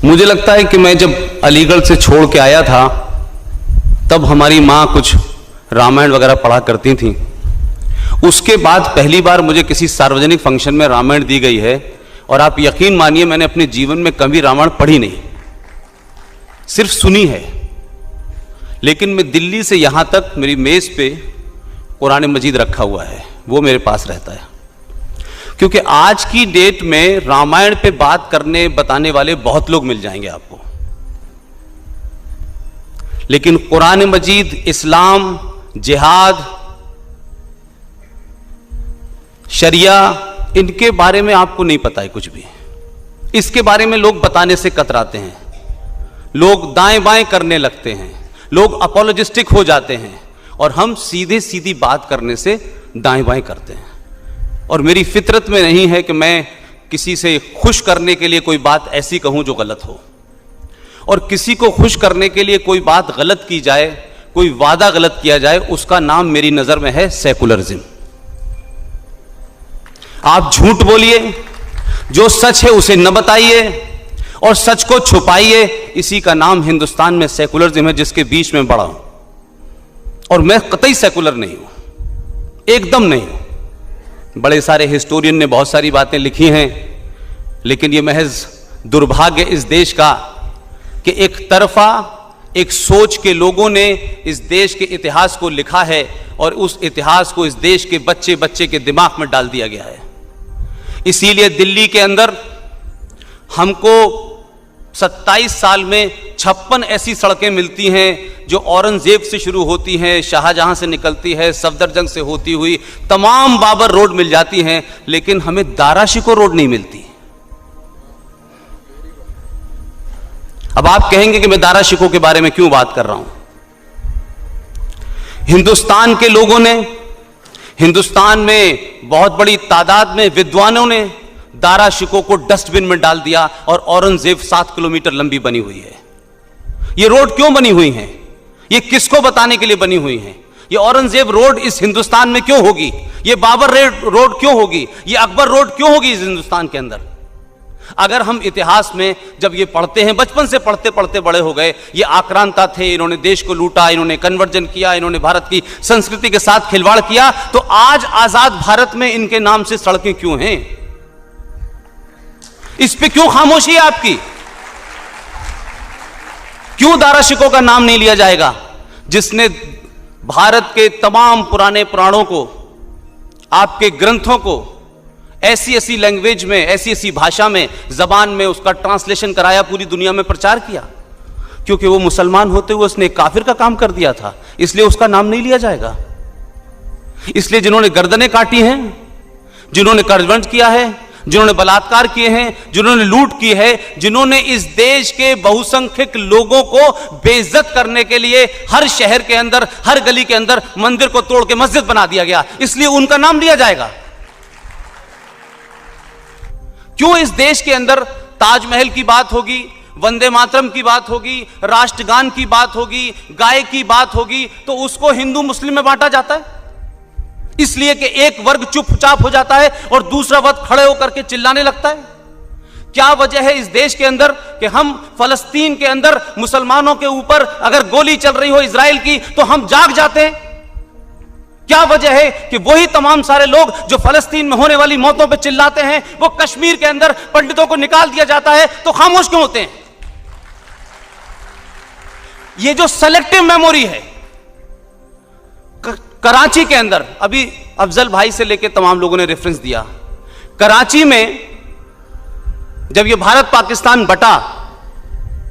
मुझे लगता है कि मैं जब अलीगढ़ से छोड़ के आया था तब हमारी माँ कुछ रामायण वगैरह पढ़ा करती थी। उसके बाद पहली बार मुझे किसी सार्वजनिक फंक्शन में रामायण दी गई है, और आप यकीन मानिए मैंने अपने जीवन में कभी रामायण पढ़ी नहीं, सिर्फ सुनी है। लेकिन मैं दिल्ली से यहां तक मेरी मेज पे कुरान मजीद रखा हुआ है, वो मेरे पास रहता है, क्योंकि आज की डेट में रामायण पे बात करने बताने वाले बहुत लोग मिल जाएंगे आपको, लेकिन कुरान मजीद, इस्लाम, जिहाद, शरिया, इनके बारे में आपको नहीं पता है कुछ भी। इसके बारे में लोग बताने से कतराते हैं, लोग दाएं बाएं करने लगते हैं, लोग अपोलोजिस्टिक हो जाते हैं, और हम सीधे सीधी बात करने से दाएं बाएं करते हैं। और मेरी फितरत में नहीं है कि मैं किसी से खुश करने के लिए कोई बात ऐसी कहूं जो गलत हो, और किसी को खुश करने के लिए कोई बात गलत की जाए, कोई वादा गलत किया जाए, उसका नाम मेरी नजर में है सेकुलरिज्म। आप झूठ बोलिए, जो सच है उसे न बताइए, और सच को छुपाइए, इसी का नाम हिंदुस्तान में सेकुलरिज्म है, जिसके बीच में बड़ा हूं। और मैं कतई सेकुलर नहीं हूं, एकदम नहीं हूं। बड़े सारे हिस्टोरियन ने बहुत सारी बातें लिखी हैं, लेकिन यह महज दुर्भाग्य इस देश का कि एक तरफा एक सोच के लोगों ने इस देश के इतिहास को लिखा है, और उस इतिहास को इस देश के बच्चे बच्चे के दिमाग में डाल दिया गया है। इसीलिए दिल्ली के अंदर हमको 27 साल में 56 ऐसी सड़कें मिलती हैं जो औरंगजेब से शुरू होती हैं, शाहजहां से निकलती है, सफदरजंग से होती हुई तमाम बाबर रोड मिल जाती हैं, लेकिन हमें दारा शिकोह रोड नहीं मिलती। अब आप कहेंगे कि मैं दारा शिकोह के बारे में क्यों बात कर रहा हूं। हिंदुस्तान के लोगों ने, हिंदुस्तान में बहुत बड़ी तादाद में विद्वानों ने दारा शिकोह को डस्टबिन में डाल दिया, और औरंगजेब 7 किलोमीटर लंबी बनी हुई है। ये रोड क्यों बनी हुई है, ये किसको बताने के लिए बनी हुई है? ये औरंगजेब रोड इस हिंदुस्तान में क्यों होगी? ये बाबर रोड क्यों होगी? ये अकबर रोड क्यों होगी इस हिंदुस्तान के अंदर? अगर हम इतिहास में जब ये पढ़ते हैं, बचपन से पढ़ते पढ़ते बड़े हो गए, ये आक्रांता थे, इन्होंने देश को लूटा, इन्होंने कन्वर्जन किया, इन्होंने भारत की संस्कृति के साथ खिलवाड़ किया, तो आज आजाद भारत में इनके नाम से सड़कें क्यों हैं? इस पे क्यों खामोशी है आपकी? क्यों दारा शिकोह का नाम नहीं लिया जाएगा, जिसने भारत के तमाम पुराने पुराणों को, आपके ग्रंथों को ऐसी ऐसी लैंग्वेज में, ऐसी ऐसी भाषा में, जबान में उसका ट्रांसलेशन कराया, पूरी दुनिया में प्रचार किया? क्योंकि वो मुसलमान होते हुए उसने काफिर का काम कर दिया था, इसलिए उसका नाम नहीं लिया जाएगा। इसलिए जिन्होंने गर्दनें काटी हैं, जिन्होंने कर्जवंश किया है, जिन्होंने बलात्कार किए हैं, जिन्होंने लूट की है, जिन्होंने इस देश के बहुसंख्यक लोगों को बेइज्जत करने के लिए हर शहर के अंदर, हर गली के अंदर मंदिर को तोड़ के मस्जिद बना दिया गया, इसलिए उनका नाम लिया जाएगा। क्यों इस देश के अंदर ताजमहल की बात होगी, वंदे मातरम की बात होगी, राष्ट्रगान की बात होगी, गाय की बात होगी, तो उसको हिंदू मुस्लिम में बांटा जाता है? इसलिए कि एक वर्ग चुपचाप हो जाता है और दूसरा वर्ग खड़े होकर के चिल्लाने लगता है। क्या वजह है इस देश के अंदर कि हम फलस्तीन के अंदर मुसलमानों के ऊपर अगर गोली चल रही हो इजराइल की, तो हम जाग जाते हैं? क्या वजह है कि वही तमाम सारे लोग जो फलस्तीन में होने वाली मौतों पर चिल्लाते हैं, वो कश्मीर के अंदर पंडितों को निकाल दिया जाता है तो खामोश क्यों होते हैं? ये जो सेलेक्टिव मेमोरी है, कराची के अंदर, अभी अफजल भाई से लेकर तमाम लोगों ने रेफरेंस दिया, कराची में जब ये भारत पाकिस्तान बटा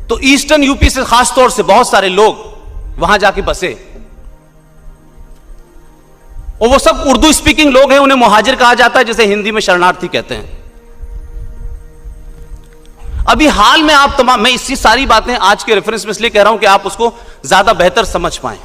तो ईस्टर्न यूपी से खास तौर से बहुत सारे लोग वहां जाके बसे, और वो सब उर्दू स्पीकिंग लोग हैं, उन्हें मुहाजिर कहा जाता है, जैसे हिंदी में शरणार्थी कहते हैं। अभी हाल में आप तमाम, मैं इसी सारी बातें आज के रेफरेंस में इसलिए कह रहा हूं कि आप उसको ज्यादा बेहतर समझ पाएं।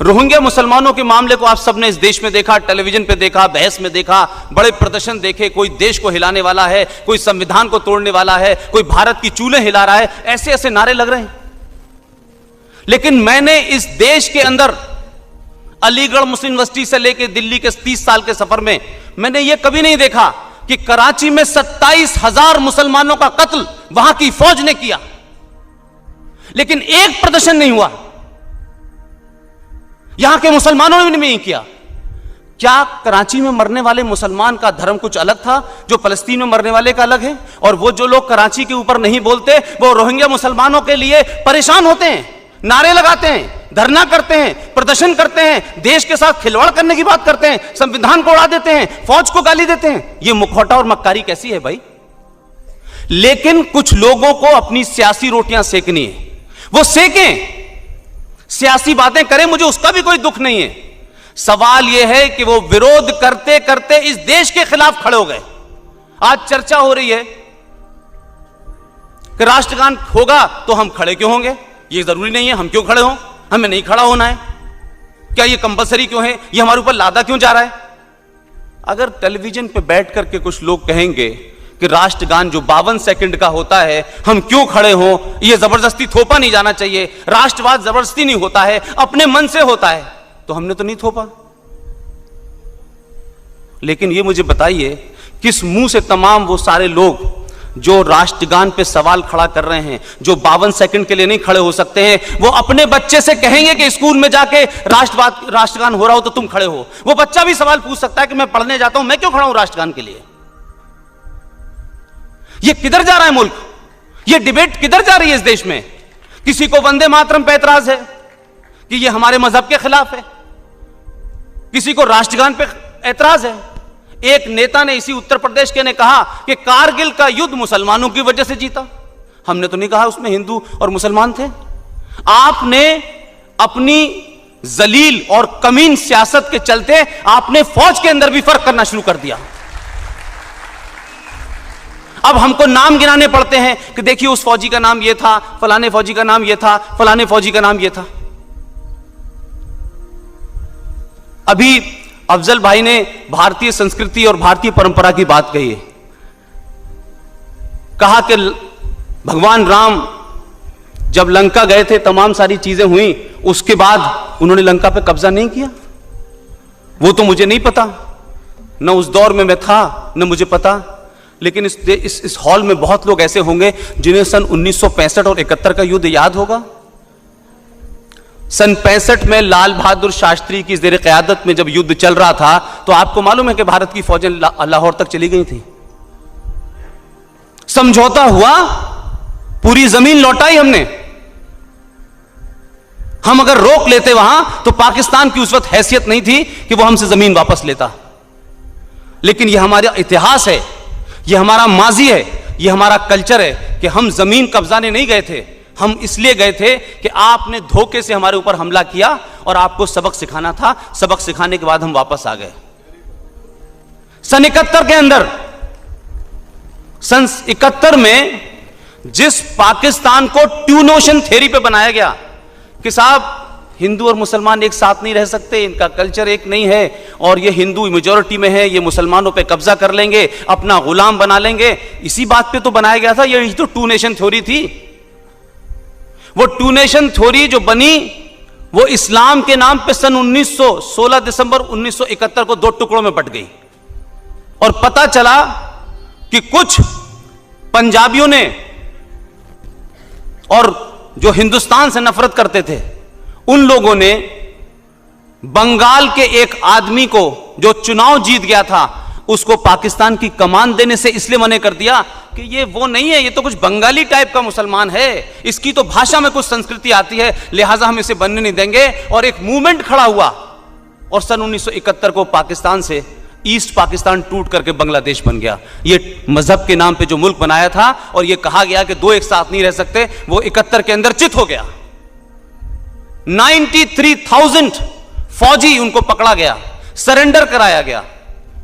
रोहिंग्या मुसलमानों के मामले को आप सबने इस देश में देखा, टेलीविजन पे देखा, बहस में देखा, बड़े प्रदर्शन देखे, कोई देश को हिलाने वाला है, कोई संविधान को तोड़ने वाला है, कोई भारत की चूल्हे हिला रहा है, ऐसे ऐसे नारे लग रहे हैं। लेकिन मैंने इस देश के अंदर अलीगढ़ मुस्लिम यूनिवर्सिटी से लेकर दिल्ली के 30 साल के सफर में मैंने यह कभी नहीं देखा कि कराची में 27,000 मुसलमानों का कत्ल वहां की फौज ने किया, लेकिन एक प्रदर्शन नहीं हुआ, यहां के मुसलमानों ने भी नहीं किया। क्या कराची में मरने वाले मुसलमान का धर्म कुछ अलग था जो फलस्तीन में मरने वाले का अलग है? और वो जो लोग कराची के ऊपर नहीं बोलते, वो रोहिंग्या मुसलमानों के लिए परेशान होते हैं, नारे लगाते हैं, धरना करते हैं, प्रदर्शन करते हैं, देश के साथ खिलवाड़ करने की बात करते हैं, संविधान को उड़ा देते हैं, फौज को गाली देते हैं। ये मुखौटा और मक्कारी कैसी है भाई? लेकिन कुछ लोगों को अपनी सियासी रोटियां सेकनी है, वो सेकें, सियासी बातें करें, मुझे उसका भी कोई दुख नहीं है। सवाल यह है कि वो विरोध करते करते इस देश के खिलाफ खड़े हो गए। आज चर्चा हो रही है कि राष्ट्रगान होगा तो हम खड़े क्यों होंगे? ये जरूरी नहीं है हम क्यों खड़े हों, हमें नहीं खड़ा होना है। क्या ये कंपलसरी क्यों है? ये हमारे ऊपर लादा क्यों जा रहा है? अगर टेलीविजन पे बैठ करके कुछ लोग कहेंगे कि राष्ट्रगान जो 52 सेकंड का होता है हम क्यों खड़े हों, ये जबरदस्ती थोपा नहीं जाना चाहिए, राष्ट्रवाद जबरदस्ती नहीं होता है, अपने मन से होता है, तो हमने तो नहीं थोपा। लेकिन ये मुझे बताइए किस मुंह से तमाम वो सारे लोग जो राष्ट्रगान पे सवाल खड़ा कर रहे हैं, जो 52 सेकंड के लिए नहीं खड़े हो सकते हैं, वो अपने बच्चे से कहेंगे कि स्कूल में जाके राष्ट्रगान हो रहा हो तो तुम खड़े हो? वो बच्चा भी सवाल पूछ सकता है कि मैं पढ़ने जाता हूं, मैं क्यों खड़ा हूं राष्ट्रगान के लिए? ये किधर जा रहा है मुल्क? ये डिबेट किधर जा रही है इस देश में? किसी को वंदे मातरम पे एतराज है कि ये हमारे मजहब के खिलाफ है, किसी को राष्ट्रगान पे एतराज है। एक नेता ने इसी उत्तर प्रदेश के ने कहा कि कारगिल का युद्ध मुसलमानों की वजह से जीता। हमने तो नहीं कहा उसमें हिंदू और मुसलमान थे। आपने अपनी जलील और कमीन सियासत के चलते आपने फौज के अंदर भी फर्क करना शुरू कर दिया। अब हमको नाम गिनाने पड़ते हैं कि देखिए उस फौजी का नाम यह था, फलाने फौजी का नाम यह था, फलाने फौजी का नाम यह था। अभी अफजल भाई ने भारतीय संस्कृति और भारतीय परंपरा की बात कही है। कहा कि भगवान राम जब लंका गए थे तमाम सारी चीजें हुई, उसके बाद उन्होंने लंका पे कब्जा नहीं किया। वो तो मुझे नहीं पता, न उस दौर में मैं था न मुझे पता। लेकिन इस हॉल में बहुत लोग ऐसे होंगे जिन्हें सन 1965 और 71 का युद्ध याद होगा। सन 65 में लाल बहादुर शास्त्री की ज़ेर क़यादत में जब युद्ध चल रहा था तो आपको मालूम है कि भारत की फौजें लाहौर तक चली गई थी। समझौता हुआ, पूरी जमीन लौटाई हमने। हम अगर रोक लेते वहां तो पाकिस्तान की उस वक्त हैसियत नहीं थी कि वो हमसे जमीन वापस लेता। लेकिन यह हमारा इतिहास है, यह हमारा माजी है, यह हमारा कल्चर है कि हम जमीन कब्जाने नहीं गए थे। हम इसलिए गए थे कि आपने धोखे से हमारे ऊपर हमला किया और आपको सबक सिखाना था। सबक सिखाने के बाद हम वापस आ गए। सन 71 के अंदर, सन 71 में जिस पाकिस्तान को ट्यून ओशन थ्योरी पे बनाया गया कि साहब हिंदू और मुसलमान एक साथ नहीं रह सकते, इनका कल्चर एक नहीं है, और ये हिंदू मेजॉरिटी में है, ये मुसलमानों पे कब्जा कर लेंगे, अपना गुलाम बना लेंगे, इसी बात पे तो बनाया गया था। ये तो टू नेशन थ्योरी थी। वो टू नेशन थ्योरी जो बनी वो इस्लाम के नाम पे सन 16 दिसंबर 1971 को 2 टुकड़ों में बट गई। और पता चला कि कुछ पंजाबियों ने और जो हिंदुस्तान से नफरत करते थे उन लोगों ने बंगाल के एक आदमी को जो चुनाव जीत गया था उसको पाकिस्तान की कमान देने से इसलिए मना कर दिया कि ये वो नहीं है, ये तो कुछ बंगाली टाइप का मुसलमान है, इसकी तो भाषा में कुछ संस्कृति आती है, लिहाजा हम इसे बनने नहीं देंगे। और एक मूवमेंट खड़ा हुआ और सन 1971 को पाकिस्तान से ईस्ट पाकिस्तान टूट करके बांग्लादेश बन गया। ये मजहब के नाम पे जो मुल्क बनाया था और ये कहा गया कि दो एक साथ नहीं रह सकते, वो 71 के अंदर चित हो गया। 93,000 फौजी उनको पकड़ा गया, सरेंडर कराया गया।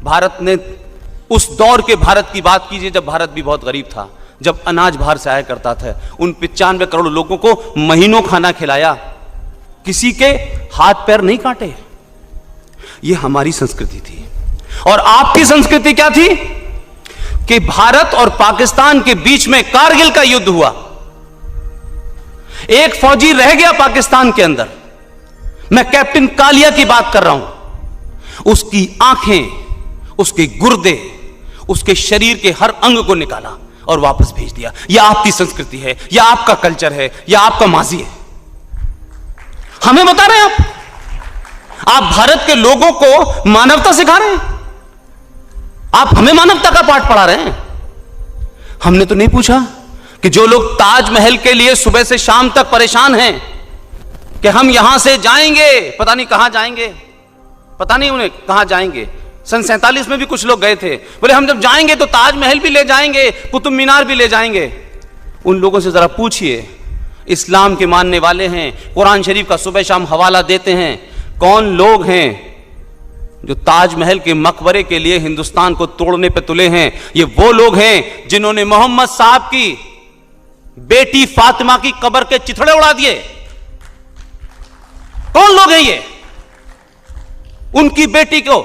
भारत ने उस दौर के भारत की बात कीजिए जब भारत भी बहुत गरीब था, जब अनाज बाहर से आया करता था। उन 95 करोड़ लोगों को महीनों खाना खिलाया, किसी के हाथ पैर नहीं काटे। यह हमारी संस्कृति थी। और आपकी संस्कृति क्या थी कि भारत और पाकिस्तान के बीच में कारगिल का युद्ध हुआ, एक फौजी रह गया पाकिस्तान के अंदर। मैं कैप्टन कालिया की बात कर रहा हूं। उसकी आंखें, उसके गुर्दे, उसके शरीर के हर अंग को निकाला और वापस भेज दिया। यह आपकी संस्कृति है, यह आपका कल्चर है, यह आपका माजी है। हमें बता रहे हैं आप भारत के लोगों को मानवता सिखा रहे हैं। आप हमें मानवता का पाठ पढ़ा रहे हैं। हमने तो नहीं पूछा कि जो लोग ताजमहल के लिए सुबह से शाम तक परेशान हैं कि हम यहां से जाएंगे, पता नहीं कहां जाएंगे, पता नहीं उन्हें कहां जाएंगे। सन 47 में भी कुछ लोग गए थे, बोले हम जब जाएंगे तो ताजमहल भी ले जाएंगे, कुतुब मीनार भी ले जाएंगे। उन लोगों से जरा पूछिए, इस्लाम के मानने वाले हैं, कुरान शरीफ का सुबह शाम हवाला देते हैं, कौन लोग हैं जो ताजमहल के मकबरे के लिए हिंदुस्तान को तोड़ने पे तुले हैं? ये वो लोग हैं जिन्होंने मोहम्मद साहब की बेटी फातिमा की कब्र के चिथड़े उड़ा दिए। कौन लोग हैं ये? उनकी बेटी को,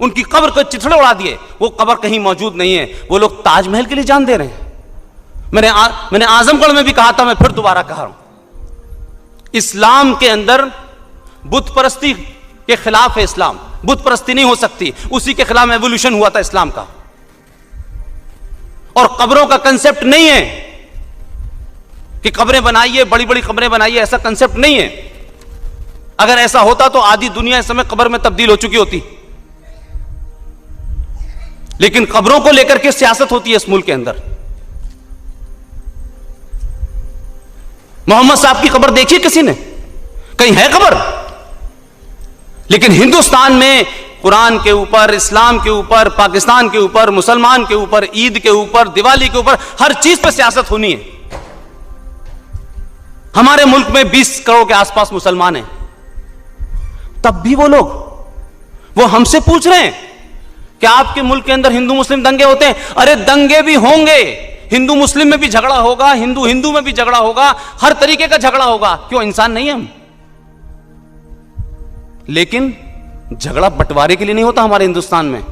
उनकी कब्र को चिथड़े उड़ा दिए। वो कब्र कहीं मौजूद नहीं है, वो लोग ताजमहल के लिए जान दे रहे हैं। मैंने आजमगढ़ में भी कहा था, मैं फिर दोबारा कह रहा हूं, इस्लाम के अंदर बुत परस्ती के खिलाफ है। इस्लाम बुत परस्ती नहीं हो सकती, उसी के खिलाफ एवोल्यूशन हुआ था इस्लाम का। और कब्रों का कंसेप्ट नहीं है कि कब्रें बनाइए, बड़ी बड़ी कब्रें बनाइए, ऐसा कंसेप्ट नहीं है। अगर ऐसा होता तो आधी दुनिया इस समय कब्र में तब्दील हो चुकी होती। लेकिन कब्रों को लेकर के सियासत होती है इस मुल्क के अंदर। मोहम्मद साहब की कब्र देखी किसी ने? कहीं है कब्र? लेकिन हिंदुस्तान में कुरान के ऊपर, इस्लाम के ऊपर, पाकिस्तान के ऊपर, मुसलमान के ऊपर, ईद के ऊपर, दिवाली के ऊपर, हर चीज पर सियासत होनी है। हमारे मुल्क में 20 करोड़ के आसपास मुसलमान हैं, तब भी वो लोग वो हमसे पूछ रहे हैं कि आपके मुल्क के अंदर हिंदू मुस्लिम दंगे होते हैं। अरे दंगे भी होंगे, हिंदू मुस्लिम में भी झगड़ा होगा, हिंदू हिंदू में भी झगड़ा होगा, हर तरीके का झगड़ा होगा। क्यों, इंसान नहीं है हम? लेकिन झगड़ा बंटवारे के लिए नहीं होता हमारे हिंदुस्तान में।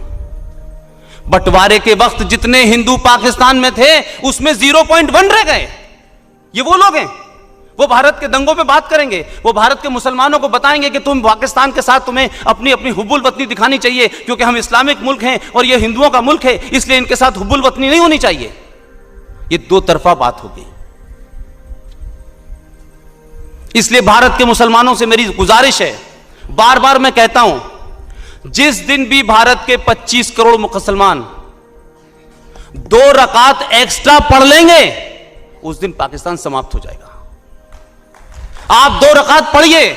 बंटवारे के वक्त जितने हिंदू पाकिस्तान में थे उसमें 0.1 रह गए। ये वो लोग हैं, वो भारत के दंगों पे बात करेंगे, वो भारत के मुसलमानों को बताएंगे कि तुम पाकिस्तान के साथ तुम्हें अपनी अपनी हुब्बुल वतनी दिखानी चाहिए, क्योंकि हम इस्लामिक मुल्क हैं और ये हिंदुओं का मुल्क है, इसलिए इनके साथ हुब्बुल वतनी नहीं होनी चाहिए। ये दो तरफा बात होगी। इसलिए भारत के मुसलमानों से मेरी गुजारिश है, बार बार मैं कहता हूं, जिस दिन भी भारत के 25 करोड़ मुसलमान 2 रकात एक्स्ट्रा पढ़ लेंगे उस दिन पाकिस्तान समाप्त हो जाएगा। आप 2 रकात पढ़िए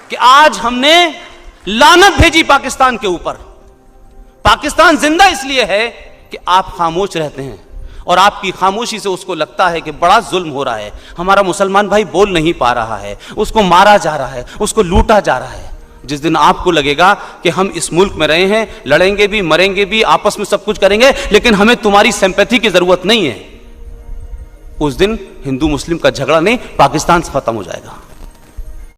कि आज हमने लानत भेजी पाकिस्तान के ऊपर। पाकिस्तान जिंदा इसलिए है कि आप खामोश रहते हैं और आपकी खामोशी से उसको लगता है कि बड़ा जुल्म हो रहा है, हमारा मुसलमान भाई बोल नहीं पा रहा है, उसको मारा जा रहा है, उसको लूटा जा रहा है। जिस दिन आपको लगेगा कि हम इस मुल्क में रहे हैं, लड़ेंगे भी, मरेंगे भी, आपस में सब कुछ करेंगे, लेकिन हमें तुम्हारी सिंपैथी की जरूरत नहीं है, उस दिन हिंदू मुस्लिम का झगड़ा नहीं, पाकिस्तान से खत्म हो जाएगा।